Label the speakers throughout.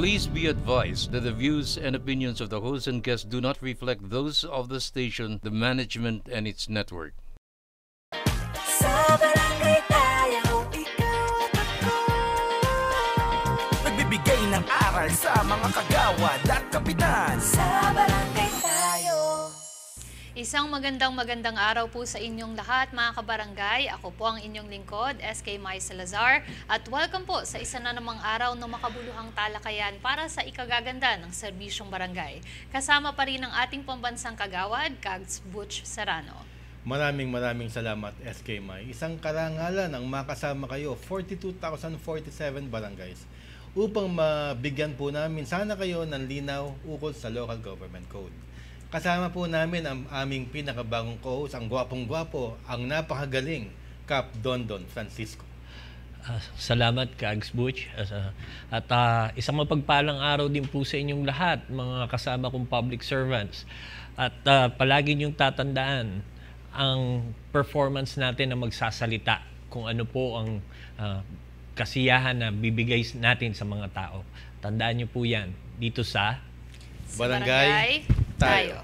Speaker 1: Please be advised that the views and opinions of the host and guests do not reflect those of the station, the management, and its network.
Speaker 2: Sa barangay tayo, ikaw at ako.
Speaker 3: Nagbibigay ng aral sa mga kagawad at kapitan.
Speaker 2: Sa barangay tayo.
Speaker 4: Isang magandang araw po sa inyong lahat mga kabarangay. Ako po ang inyong lingkod, SK Mai Salazar. At welcome po sa isa na namang araw ng makabuluhang talakayan para sa ikagaganda ng serbisyong barangay. Kasama pa rin ang ating pambansang kagawad, Kags Butch Serrano.
Speaker 5: Maraming salamat, SK Mai. Isang karangalan ang makasama kayo, 42,047 barangays, upang mabigyan po namin sana kayo ng linaw ukol sa Local Government Code. Kasama po namin ang aming pinakabagong co-host, ang gwapong-gwapo, ang napakagaling, Kap Dondon Francisco.
Speaker 6: Salamat, Kags Butch. At isang mapagpalang araw din po sa inyong lahat, mga kasama kong public servants. At palagi niyong tatandaan ang performance natin na magsasalita kung ano po ang kasiyahan na bibigay natin sa mga tao. Tandaan niyo po yan dito sa
Speaker 5: Barangay Tayo.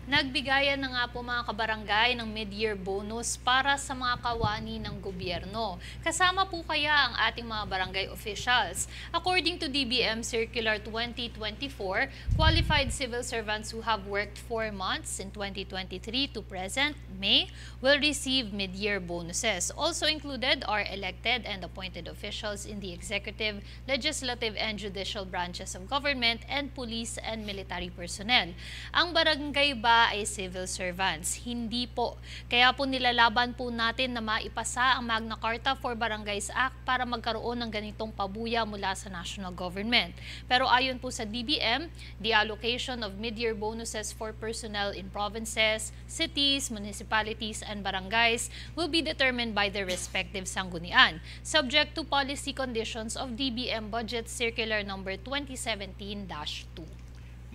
Speaker 4: Nagbigayan na nga po mga kabarangay ng mid-year bonus para sa mga kawani ng gobyerno. Kasama po kaya ang ating mga barangay officials. According to DBM Circular 2024, qualified civil servants who have worked 4 months in 2023 to present, May, will receive mid-year bonuses. Also included are elected and appointed officials in the executive, legislative, and judicial branches of government and police and military personnel. Ang barangay ba ay civil servants? Hindi po. Kaya po nilalaban po natin na maipasa ang Magna Carta for Barangays Act para magkaroon ng ganitong pabuya mula sa national government. Pero ayon po sa DBM, the allocation of mid-year bonuses for personnel in provinces, cities, municipalities, and barangays will be determined by their respective sanggunian, subject to policy conditions of DBM Budget Circular number 2017-2.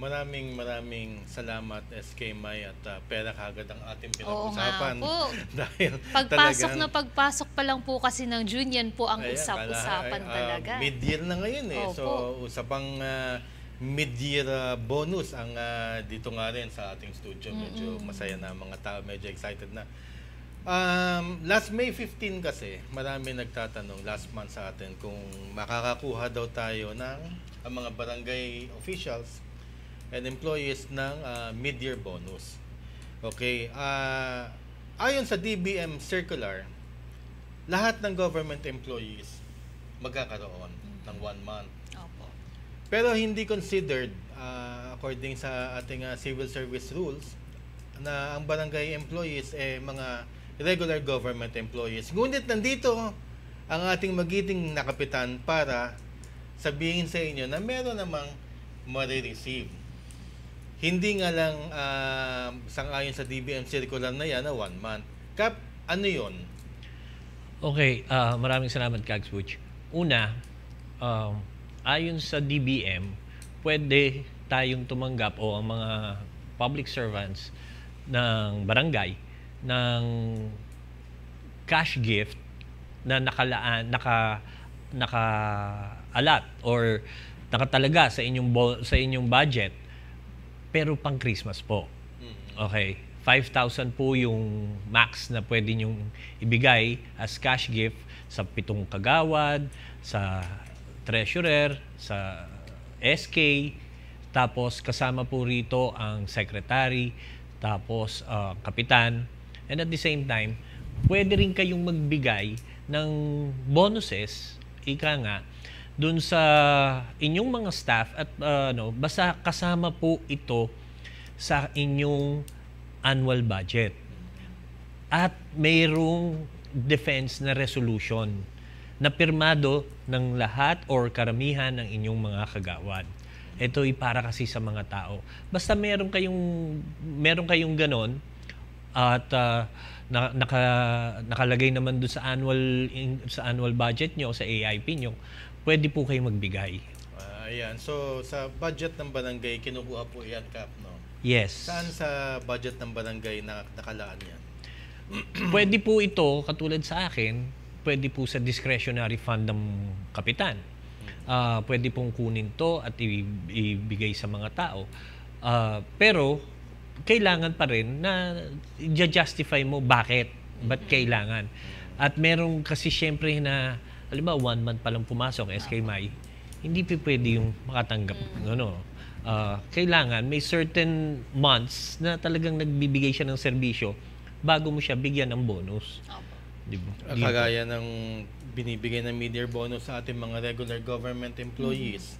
Speaker 5: Maraming salamat, SK Mai, at pera kagad ang ating pinag-usapan.
Speaker 4: Oo nga po.
Speaker 5: Dahil
Speaker 4: pagpasok pa lang po kasi ng June, yan po ang usap-usapan talaga.
Speaker 5: Mid-year na ngayon eh.
Speaker 4: Opo.
Speaker 5: So, usapang mid-year bonus ang dito nga rin sa ating studio. Medyo masaya na mga tao, medyo excited na. Last May 15 kasi, marami nagtatanong last month sa atin kung makakakuha daw tayo ng ang mga barangay officials and employees ng mid-year bonus. Okay, ayon sa DBM circular, lahat ng government employees magkakaroon ng 1 month.
Speaker 4: Opo.
Speaker 5: Pero hindi considered, according sa ating civil service rules, na ang barangay employees mga regular government employees. Ngunit nandito ang ating magiting na kapitan para sabihin sa inyo na meron namang marireceive. Hindi nga lang sangayon sa DBM circular na yan na 1 month. Kap, ano yun?
Speaker 6: Okay, maraming salamat, Kags Butch. Una, ayon sa DBM, pwede tayong tumanggap o ang mga public servants ng barangay ng cash gift na naka-alat or nakatalaga sa inyong budget, pero pang Christmas po. Okay, 5,000 po yung max na pwede nyong ibigay as cash gift sa 7 kagawad, sa treasurer, sa SK, tapos kasama po rito ang secretary, tapos kapitan. And at the same time, pwede rin kayong magbigay ng bonuses, ika nga, dun sa inyong mga staff at basta kasama po ito sa inyong annual budget. At mayroong defense na resolution na pirmado ng lahat or karamihan ng inyong mga kagawad. Ito ay para kasi sa mga tao. Basta meron kayong ganon at nakalagay naman doon sa annual budget nyo, sa AIP nyo, pwede po kayo magbigay.
Speaker 5: Ayan. So, sa budget ng barangay, kinukuha po yan, Kap, no?
Speaker 6: Yes.
Speaker 5: Saan sa budget ng barangay nakalaan yan?
Speaker 6: Pwede po ito, katulad sa akin, pwede po sa discretionary fund ng kapitan. Pwede pong kunin to at ibigay sa mga tao. Pero kailangan pa rin na i-justify mo ba't kailangan. At meron kasi syempre na, halimbawa 1 month pa lang pumasok SK Mai, hindi pwede yung makatanggap. Kailangan may certain months na talagang nagbibigay siya ng serbisyo bago mo siya bigyan ng bonus. Diba?
Speaker 5: Kagaya ng binibigay ng mid-year bonus sa ating mga regular government employees,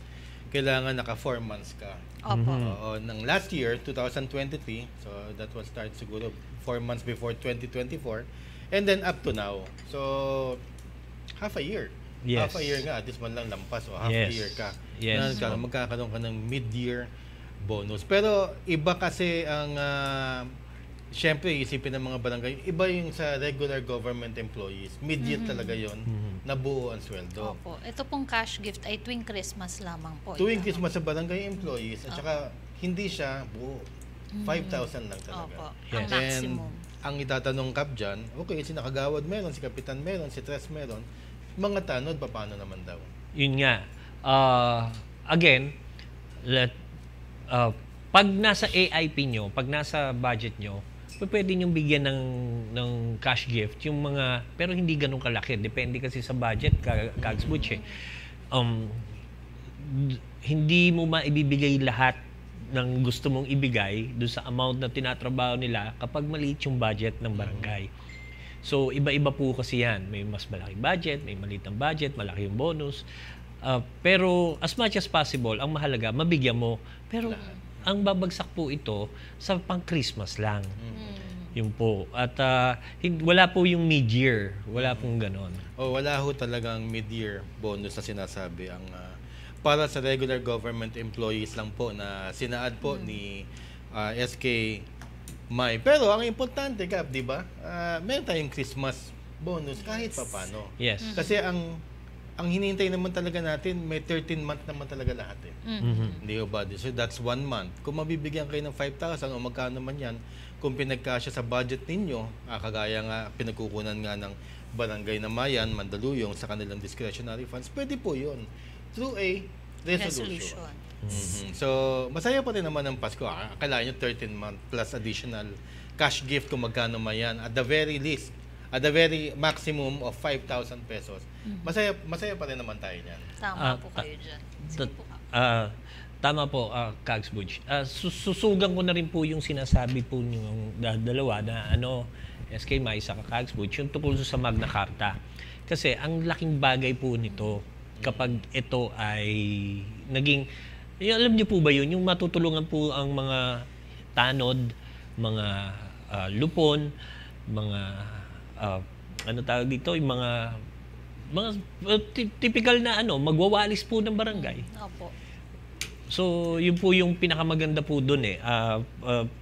Speaker 5: kailangan naka 4 months ka.
Speaker 4: Opo.
Speaker 5: Ng last year, 2023, so that was start siguro 4 months before 2024, and then up to now. So, half a year.
Speaker 6: Yes.
Speaker 5: Half a year nga, at least man lang lampas, o half a
Speaker 6: Yes.
Speaker 5: year ka.
Speaker 6: Yes.
Speaker 5: Na magkakaroon ka ng mid-year bonus. Pero iba kasi ang, syempre isipin ng mga barangay, iba yung sa regular government employees. Mid-year talaga yon na buo ang sweldo.
Speaker 4: Opo. Ito pong cash gift ay tuwing Christmas lamang po.
Speaker 5: Tuwing
Speaker 4: ito.
Speaker 5: Christmas sa barangay employees, at saka hindi siya buo. 5,000 lang talaga.
Speaker 4: Opo.
Speaker 6: Yes.
Speaker 4: Ang maximum.
Speaker 5: Ang itatanong Kap dyan, okay, si Nakagawad meron, si Kapitan meron, si Tres meron, mga tanod, paano naman daw?
Speaker 6: Yun nga. Again, pag nasa AIP nyo, pag nasa budget nyo, pwede nyo bigyan ng cash gift yung mga, pero hindi ganun kalaki. Depende kasi sa budget, Kags Butch, hindi mo maibibigay lahat ng gusto mong ibigay doon sa amount na tinatrabaho nila kapag maliit yung budget ng barangay. So, iba-iba po kasi yan. May mas malaking budget, may maliit ang budget, malaki yung bonus. Pero as much as possible, ang mahalaga, mabigyan mo. Pero ang babagsak po ito sa pang-Christmas lang. Yun po. At wala po yung mid-year. Wala pong ganon.
Speaker 5: Wala ho talagang mid-year bonus na sinasabi. Ang para sa regular government employees lang po na sinaad po ni SK Mai. Pero ang importante, Kap, di ba? Meron tayong Christmas bonus kahit papano.
Speaker 6: Yes.
Speaker 5: Kasi ang hinihintay naman talaga natin, may 13 month naman talaga lahat eh. Hindi ba? So that's 1 month. Kung mabibigyan kayo ng 5,000 o magkano man yan, kung pinagkasya sa budget ninyo, kagaya nga pinagkukunan nga ng barangay na Mayan, Mandaluyong sa kanilang discretionary funds, pwede po yun. Through a resolution. So, masaya pa rin naman ang Pasko. Akala nyo 13 month plus additional cash gift kung magkano man yan. At the very least, at the very maximum of 5,000 pesos. Masaya pa rin naman tayo niyan.
Speaker 4: Tama po kayo dyan. Sige po.
Speaker 6: Tama po, Kags Butch. Susugan ko na rin po yung sinasabi po yung dalawa na SK Mai sa Kags Butch, yung tungkol sa Magna Carta. Kasi ang laking bagay po nito kapag ito ay naging, alam niyo po ba yun, yung matutulungan po ang mga tanod, mga lupon, mga tawag dito, yung mga typical na magwawalis po ng barangay.
Speaker 4: Opo.
Speaker 6: So, yun po yung pinakamaganda po dun eh.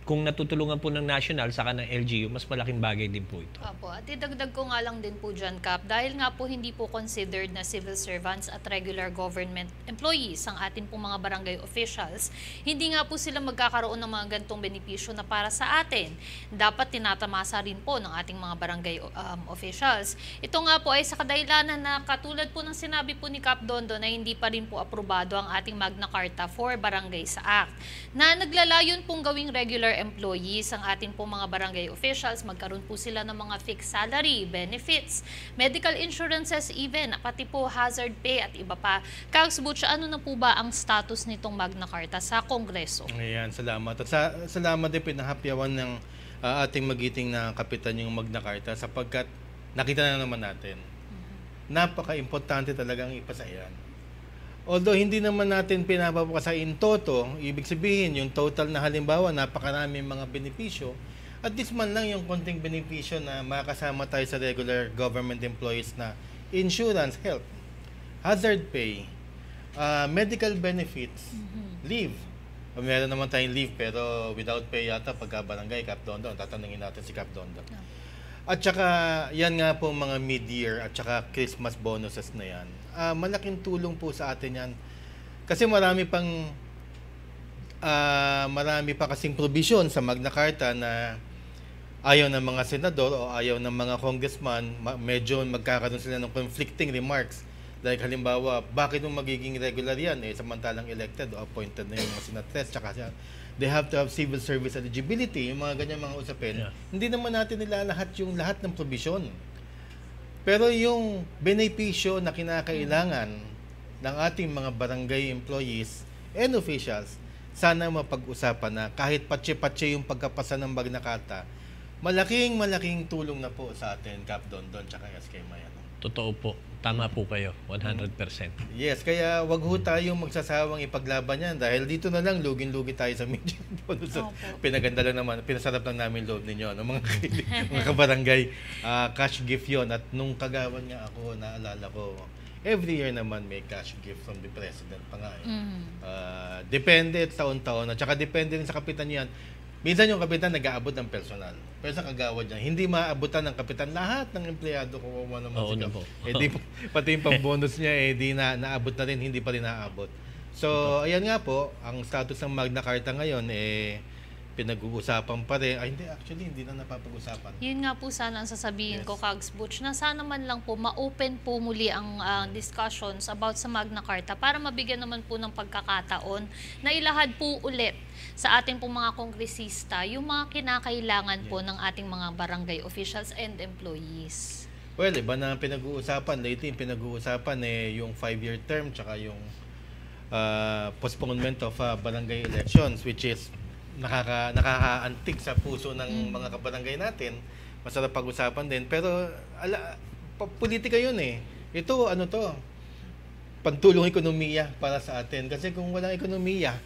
Speaker 6: Kung natutulungan po ng national saka ng LGU, mas malaking bagay din po ito.
Speaker 4: Opo. At idagdag ko nga lang din po dyan, Kap, dahil nga po hindi po considered na civil servants at regular government employees ang atin pong mga barangay officials, hindi nga po sila magkakaroon ng mga gantong benepisyo na para sa atin. Dapat tinatamasa rin po ng ating mga barangay officials. Ito nga po ay sa kadahilanan na katulad po ng sinabi po ni Kap Dondo na hindi pa rin po aprobado ang ating Magna Carta for Barangay sa Act, na naglalayon pong gawing regular employees ang ating pong mga barangay officials. Magkaroon po sila ng mga fixed salary, benefits, medical insurances even, pati po hazard pay at iba pa. Kags Butch, ano na po ba ang status nitong Magna Carta sa Kongreso?
Speaker 5: Ayan, salamat. At salamat din pinahapyawan ng ating magiting na kapitan yung Magna Carta sapagkat nakita na naman natin. Napaka-importante talagang ipasa yan. Although hindi naman natin pinapapakasa in toto, ibig sabihin yung total na halimbawa napakaraming mga benepisyo, at least man lang yung konting benepisyo na makasama tayo sa regular government employees na insurance, health, hazard pay, medical benefits, leave. Meron naman tayong leave pero without pay yata pagka barangay, Kap Dondo. Tatanungin natin si Kap Dondo. At saka, yan nga po mga mid-year at saka Christmas bonuses na yan. Malaking tulong po sa atin yan. Kasi marami pa kasing provision sa Magna Carta na ayaw ng mga senador o ayaw ng mga congressman, medyo magkakaroon sila ng conflicting remarks Like halimbawa, bakit mo magiging regular yan? Samantalang elected o appointed na yung mga senatres, tsaka they have to have civil service eligibility, yung mga ganyan mga usapin.
Speaker 6: Yeah.
Speaker 5: Hindi naman natin nilalahat yung lahat ng provision. Pero yung benepisyo na kinakailangan ng ating mga barangay employees and officials, sana mapag-usapan na kahit patse-patse yung pagkapasa ng Magna Carta, malaking tulong na po sa atin, Cap Dondon, tsaka SK Mayano.
Speaker 6: Totoo po. Tama po kayo. 100%.
Speaker 5: Yes, kaya wag ho tayong magsasawang ipaglaban yan dahil dito na lang lugin-lugi tayo sa media. Pinaganda lang naman, pinasarap lang namin loob ninyo, no? Mga kabarangay. Cash gift yon. At nung kagawan nga ako, naalala ko, every year naman may cash gift from the President pa nga. Depende taon-taon. At saka depende rin sa kapitan yan. Minsan yung kapitan nag-aabot ng personal. Pero sa kagawad niya, hindi maabutan ng kapitan lahat ng empleyado kung ano naman
Speaker 6: Oo
Speaker 5: sila.
Speaker 6: na po.
Speaker 5: Pati yung pang-bonus niya, di naabot na rin, hindi pa rin naabot. So, ayan nga po, ang status ng Magna Carta ngayon, pinag-uusapan pa rin. Ay, hindi na napapag-usapan.
Speaker 4: Yun nga po sana ang sasabihin
Speaker 5: Yes.
Speaker 4: ko, Kags Butch, na sana man lang po ma-open po muli ang discussions about sa Magna Carta para mabigyan naman po ng pagkakataon na ilahad po ulit sa ating pong mga kongresista yung mga kinakailangan po ng ating mga barangay officials and employees.
Speaker 5: Well, iba na ang pinag-uusapan. Lately, yung pinag-uusapan yung 5-year term tsaka yung postponement of barangay elections, which is nakakaantig sa puso ng mga kabarangay natin. Masarap pag-usapan din. Pero politika yun eh. Ito, pagtulong ekonomiya para sa atin. Kasi kung walang ekonomiya,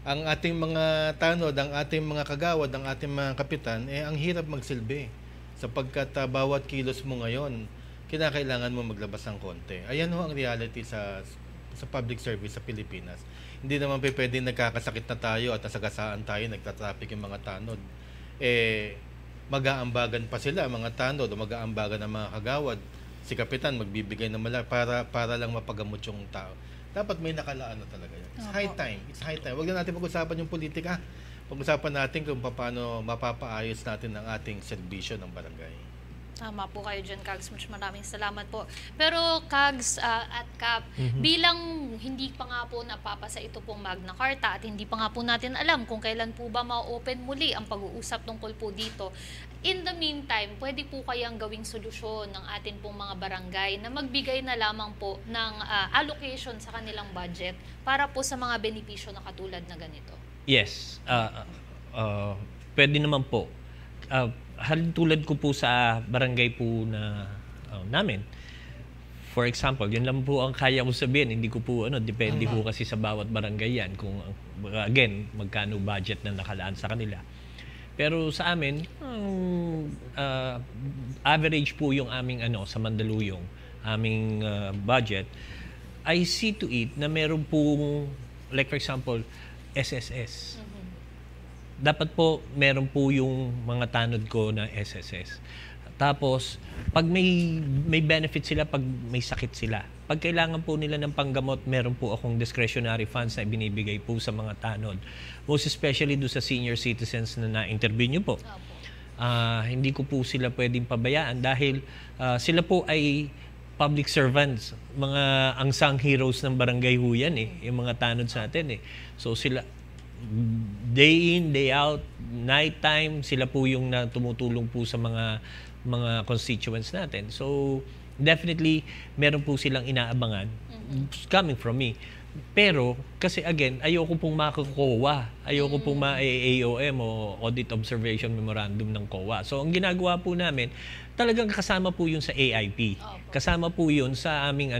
Speaker 5: ang ating mga tanod, ang ating mga kagawad, ang ating mga kapitan, ang hirap magsilbi. Sapagkat bawat kilos mo ngayon, kinakailangan mo maglabas ng konti. Ayan ho ang reality sa public service sa Pilipinas. Hindi naman pwedeng nagkakasakit na tayo at nasagasaan tayo, nagtatraffic yung mga tanod. Mag-aambagan pa sila, mga tanod, o mag-aambagan ng mga kagawad. Si kapitan magbibigay ng para lang mapagamot yung tao. Dapat may nakalaan na talaga yan. It's high time. It's high time. Huwag na natin pag-usapan yung politika. Pag-usapan natin kung paano mapapaayos natin ang ating serbisyo ng barangay.
Speaker 4: Tama po kayo dyan, Kags. Maraming salamat po. Pero Kags at Cap, bilang hindi pa nga po napapasa ito pong Magna Carta at hindi pa nga po natin alam kung kailan po ba ma-open muli ang pag-uusap tungkol po dito, in the meantime, pwede po kayang gawing solusyon ng atin pong mga barangay na magbigay na lamang po ng allocation sa kanilang budget para po sa mga benepisyo na katulad na ganito?
Speaker 6: Yes. Pwede naman po. Tulad ko po sa barangay po na namin. For example, yun lang po ang kaya ko sabihin. Hindi ko po, depende po kasi sa bawat barangay yan. Kung, again, magkano budget na nakalaan sa kanila. Pero sa amin, average po yung aming sa Mandaluyong, aming budget. I see to it na meron pong, like for example, SSS. Dapat po meron po yung mga tanod ko na SSS. Tapos, pag may benefit sila, pag may sakit sila. Pag kailangan po nila ng panggamot, meron po akong discretionary funds na binibigay po sa mga tanod. Most especially do sa senior citizens na na-interview nyo po. Hindi ko po sila pwedeng pabayaan dahil sila po ay public servants. Mga unsung heroes ng barangay ho yan yung mga tanod sa atin So sila, day in, day out, night time, sila po yung tumutulong po sa mga constituents natin. So, definitely, meron po silang inaabangan coming from me. Pero, kasi again, ayoko pong makakowa. Ayoko pong ma-AOM o Audit Observation Memorandum ng COA. So, ang ginagawa po namin, talagang kasama po yun sa AIP. Kasama po yun sa aming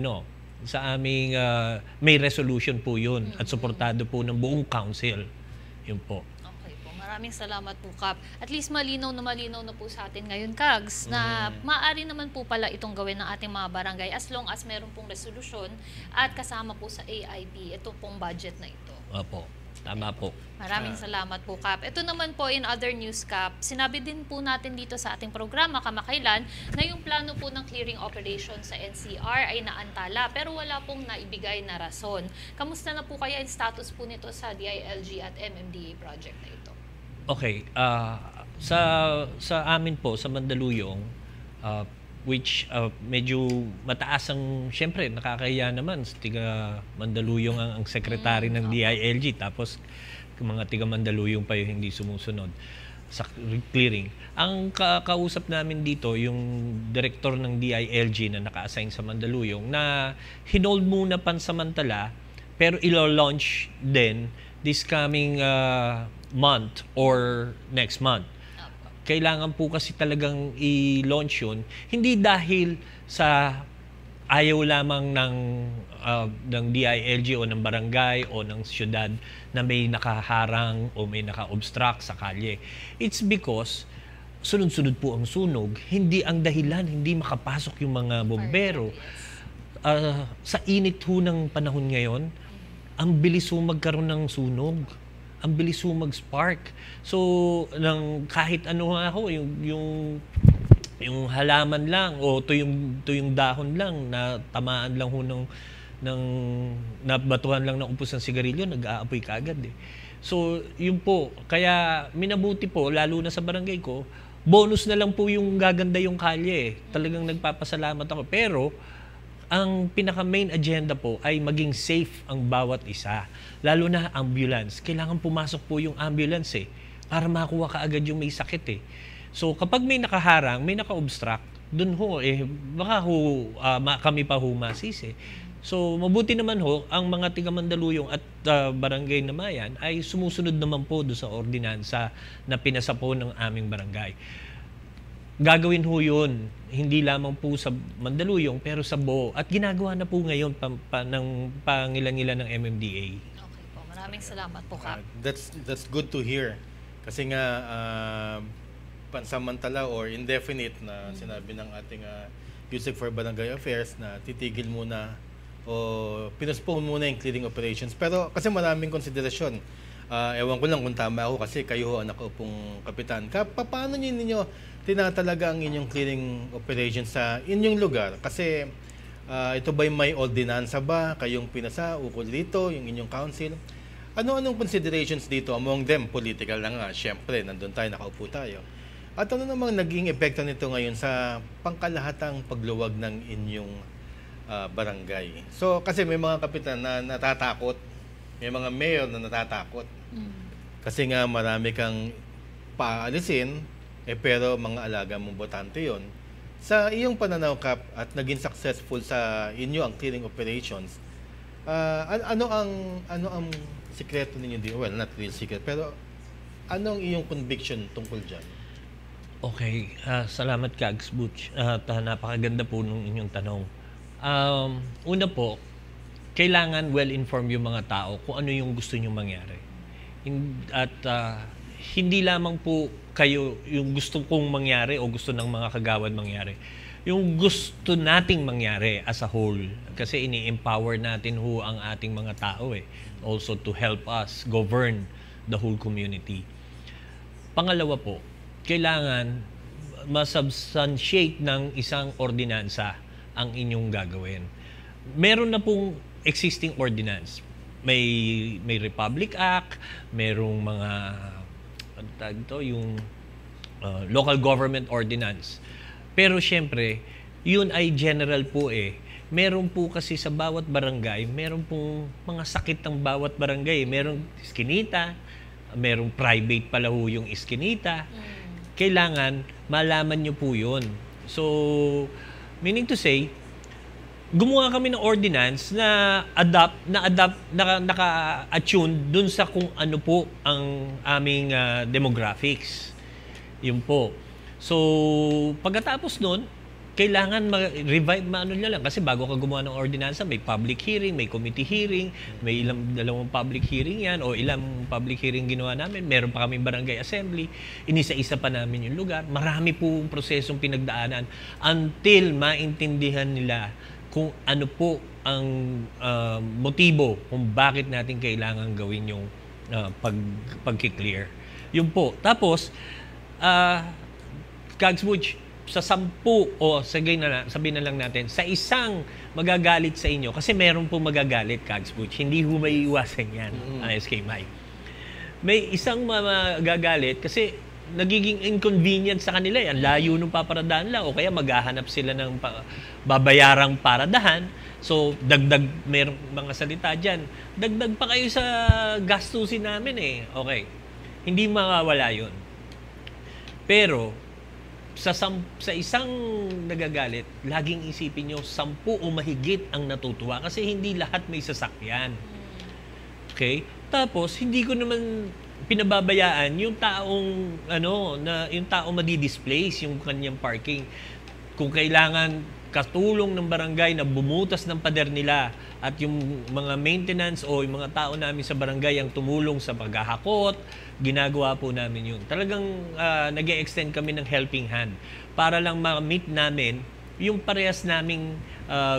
Speaker 6: may resolution po yun at suportado po ng buong council. Yun po.
Speaker 4: Okay po. Maraming salamat po, Cap. At least malinaw na po sa atin ngayon, Kags, na maaari naman po pala itong gawin ng ating mga barangay as long as meron pong resolution at kasama po sa AIP ito pong budget na ito.
Speaker 6: Opo. Tama po.
Speaker 4: Maraming salamat po, Cap. Ito naman po in other news, Cap, sinabi din po natin dito sa ating programa kamakailan na yung plano po ng clearing operation sa NCR ay naantala pero wala pong naibigay na rason. Kamusta na po kaya yung status po nito sa DILG at MMDA project na ito?
Speaker 6: Okay. Sa amin po, sa Mandaluyong, which medyo mataas ang, syempre, nakakahiya naman. Tiga Mandaluyong ang secretary ng DILG, tapos mga tiga Mandaluyong pa yung hindi sumusunod sa clearing. Ang kausap namin dito, yung director ng DILG na naka-assign sa Mandaluyong, na hinold muna pansamantala, pero ilo-launch din this coming month or next month. Kailangan po kasi talagang i-launch yun, hindi dahil sa ayaw lamang ng DILG o ng barangay o ng syudad na may nakaharang o may naka-obstruct sa kalye. It's because sunod-sunod po ang sunog, hindi ang dahilan, hindi makapasok yung mga bombero. Sa init ho ng panahon ngayon, ang bilis ho magkaroon ng sunog. Ang bilis ho mag-spark. So, kahit ano nga ho, yung halaman lang o tuyong dahon lang na tamaan lang ho ng nabatuhan lang ng upos ng sigarilyo, nag-aapoy kaagad eh. So, yun po. Kaya minabuti po, lalo na sa barangay ko, bonus na lang po yung gaganda yung kalye eh. Talagang nagpapasalamat ako. Pero, ang pinaka-main agenda po ay maging safe ang bawat isa. Lalo na ambulance. Kailangan pumasok po yung ambulance eh, para makuha kaagad yung may sakit eh. So kapag may nakaharang, may naka-obstruct, dun ho eh, baka ho, kami pa ho masisi. So mabuti naman ho, ang mga tiga Mandaluyong at barangay na Mayan ay sumusunod naman po doon sa ordinansa na pinasa po ng aming barangay. Gagawin ho yun, hindi lamang po sa Mandaluyong, pero sa buo. At ginagawa na po ngayon ng pangilan-ilan ng MMDA.
Speaker 4: Okay po, maraming salamat po, Kap.
Speaker 5: That's good to hear. Kasi nga, pansamantala or indefinite na sinabi ng ating USEC for Barangay Affairs na titigil muna o pinospone muna yung clearing operations. Pero kasi maraming konsiderasyon. Ewan ko lang kung tama ako kasi kayo ang nakaupong kapitan. Paano ninyo tinatalaga ang inyong clearing operations sa inyong lugar? Kasi ito ba'y may ordinansa ba? Kayong pinasa, ukol dito, yung inyong council? Ano-anong considerations dito? Among them, political na nga. Siyempre, nandun tayo, nakaupo tayo. At ano namang naging epekto nito ngayon sa pangkalahatang pagluwag ng inyong barangay? So, kasi may mga kapitan na natatakot, may mga mayor na natatakot. Kasi nga marami kang paalisin, pero mga alaga mong botante yon. Sa iyong pananaw, Kap, at naging successful sa inyo ang clearing operations, ano ang sikreto ninyo dito? Well, not real secret, pero anong iyong conviction tungkol dyan?
Speaker 6: Okay, salamat Kags Butch. Napakaganda po nung inyong tanong. Una po, kailangan well-informed yung mga tao kung ano yung gusto nyo mangyari. At hindi lamang po kayo yung gusto kong mangyari o gusto ng mga kagawad mangyari. Yung gusto nating mangyari as a whole. Kasi ini-empower natin ho ang ating mga tao eh. Also to help us govern the whole community. Pangalawa po, kailangan masubstantiate ng isang ordinansa ang inyong gagawin. Meron na pong existing ordinance. May Republic Act, merong mga yung local government ordinance. Pero syempre, yun ay general po eh. Meron po kasi sa bawat barangay, meron pong mga sakit ng bawat barangay. Merong iskinita, merong private pala ho yung iskinita. Kailangan malaman nyo po yun. So, meaning to say, gumawa kami ng ordinance na naka-attune dun sa kung ano po ang aming demographics. Yun po. So, pagkatapos nun, kailangan ma-revive, lang. Kasi bago ka gumawa ng ordinansa, may public hearing, may committee hearing, may dalawang public hearing yan, o ilang public hearing ginawa namin. Meron pa kaming barangay assembly. Inisa-isa pa namin yung lugar. Marami po prosesong pinagdaanan until maintindihan nila kung ano po ang motibo kung bakit natin kailangan gawin yung pag-clear. Yun po. Tapos, Kags Butch, sa 10 o sabihin na lang natin, sa isang magagalit sa inyo, kasi meron po magagalit, Kags Butch, hindi ho may iwasan yan, SK Mike. May isang magagalit kasi nagiging inconvenient sa kanila. Ang layo ng paparadahan lang o kaya maghahanap sila ng babayarang paradahan. So, dagdag, merong mga salita dyan, dagdag pa kayo sa gastusin namin eh. Okay. Hindi mawawala yun. Pero, sa isang nagagalit, laging isipin nyo, 10 o mahigit ang natutuwa kasi hindi lahat may sasakyan. Okay? Tapos, hindi ko naman pinababayaan yung taong, yung taong madi-displace yung kanyang parking. Kung kailangan katulong ng barangay na bumutas ng pader nila at yung mga maintenance o yung mga tao namin sa barangay ang tumulong sa paghahakot, ginagawa po namin yun. Talagang nag-e-extend kami ng helping hand para lang ma-meet namin yung parehas naming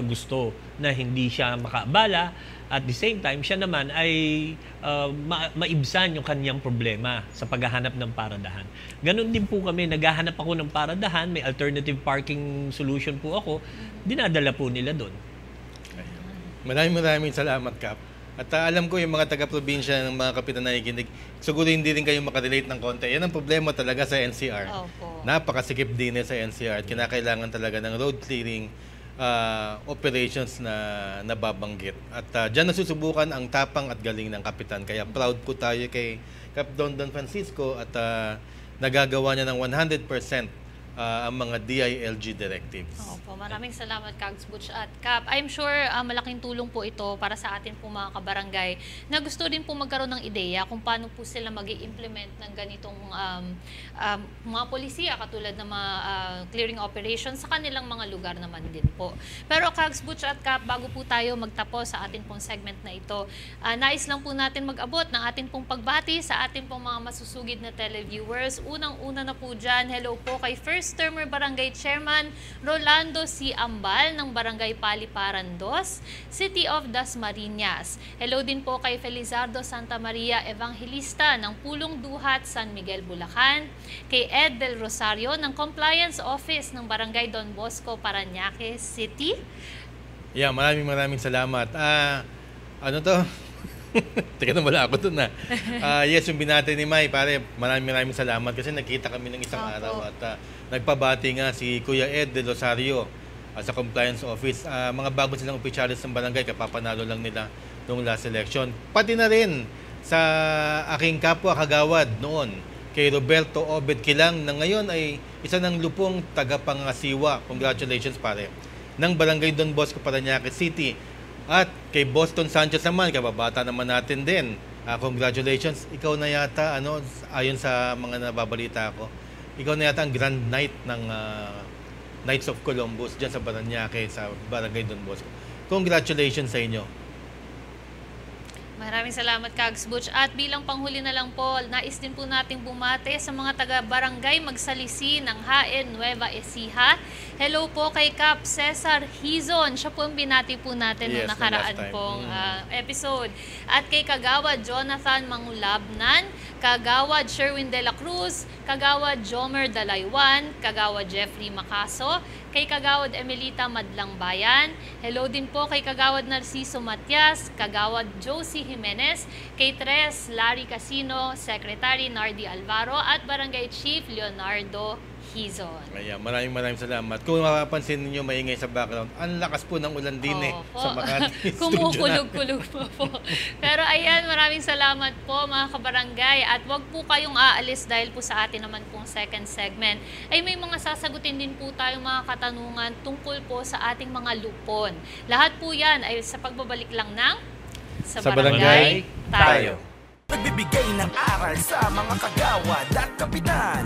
Speaker 6: gusto na hindi siya makaabala at the same time siya naman ay maibsan yung kanyang problema sa paghahanap ng paradahan. Ganon din po kami, naghahanap ako ng paradahan, may alternative parking solution po ako, dinadala po nila doon.
Speaker 5: Maraming salamat, Kap. At alam ko yung mga taga-probinsya ng mga kapitan na nakikinig, siguro hindi rin kayo makarelate ng konti. Yan ang problema talaga sa NCR.
Speaker 4: Opo.
Speaker 5: Napakasikip din sa NCR at kinakailangan talaga ng road clearing operations na nababanggit. At dyan nasusubukan ang tapang at galing ng kapitan. Kaya proud po tayo kay Cap Don Francisco at nagagawa niya ng 100% ang mga DILG directives.
Speaker 4: Opo, maraming salamat Kags Butch at Cap. I'm sure malaking tulong po ito para sa atin po mga kabarangay na gusto din po magkaroon ng ideya kung paano po sila mag-i-implement ng ganitong mga polisiya katulad ng mga clearing operations sa kanilang mga lugar naman din po. Pero Kags Butch at Cap, bago po tayo magtapos sa atin pong segment na ito, nais lang po natin mag-abot ng atin pong pagbati sa atin pong mga masusugid na televiewers. Unang-una na po dyan, hello po kay First Termer Barangay Chairman Rolando C. Ambal ng Barangay Paliparan 2, City of Dasmariñas. Hello din po kay Felizardo Santa Maria Evangelista ng Pulong Duhat, San Miguel, Bulacan. Kay Ed Del Rosario ng Compliance Office ng Barangay Don Bosco, Parañaque City.
Speaker 5: Yeah, maraming salamat. Ano to? Teka na wala ako doon na. Yes, yung binati ni May, pare, maraming salamat kasi nakita kami ng isang araw at nagpabati nga si Kuya Ed De Rosario sa Compliance Office. Mga bago silang opisyalis ng barangay, kapapanalo lang nila noong last election. Pati na rin sa aking kapwa kagawad noon, kay Roberto Obed Kilang, na ngayon ay isa ng lupong tagapangasiwa. Congratulations pare. Ng Barangay Don Bosco, Parañaque City. At kay Boston Sanchez naman, kababata naman natin din. Congratulations. Ikaw na yata, ayon sa mga nababalita ko, ikaw na yata ang Grand Knight ng Knights of Columbus dyan sa Parañaque, sa Barangay Don Bosco. Congratulations sa inyo.
Speaker 4: Maraming salamat Kags Butch. At bilang panghuli na lang po, nais din po nating bumate sa mga taga-barangay Magsalisi ng Haen, Nueva Ecija. Hello po kay Cap Cesar Hizon. Siya po ang binati po natin noong nakaraan pong episode. At kay Kagawad Jonathan Mangulabnan, Kagawad Sherwin De La Cruz, Kagawad Jomer Dalaywan, Kagawad Jeffrey Macaso, kay Kagawad Emelita Madlang Bayan. Hello din po kay Kagawad Narciso Matias, Kagawad Josie Jimenez, kay Tres Larry Casino, Secretary Nardi Alvaro at Barangay Chief Leonardo Hizon.
Speaker 5: Ayan, maraming salamat. Kung mapapansin niyo maingay sa background, ang lakas po ng ulan din sa Makati studio
Speaker 4: kumukulog-kulog po. Pero ayan, maraming salamat po mga kabarangay. At wag po kayong aalis dahil po sa atin naman pong second segment ay may mga sasagutin din po tayong mga katanungan tungkol po sa ating mga lupon. Lahat po yan ay sa pagbabalik lang ng Sa Barangay Tayo.
Speaker 3: Nagbibigay ng aral sa mga kagawad at kapitan.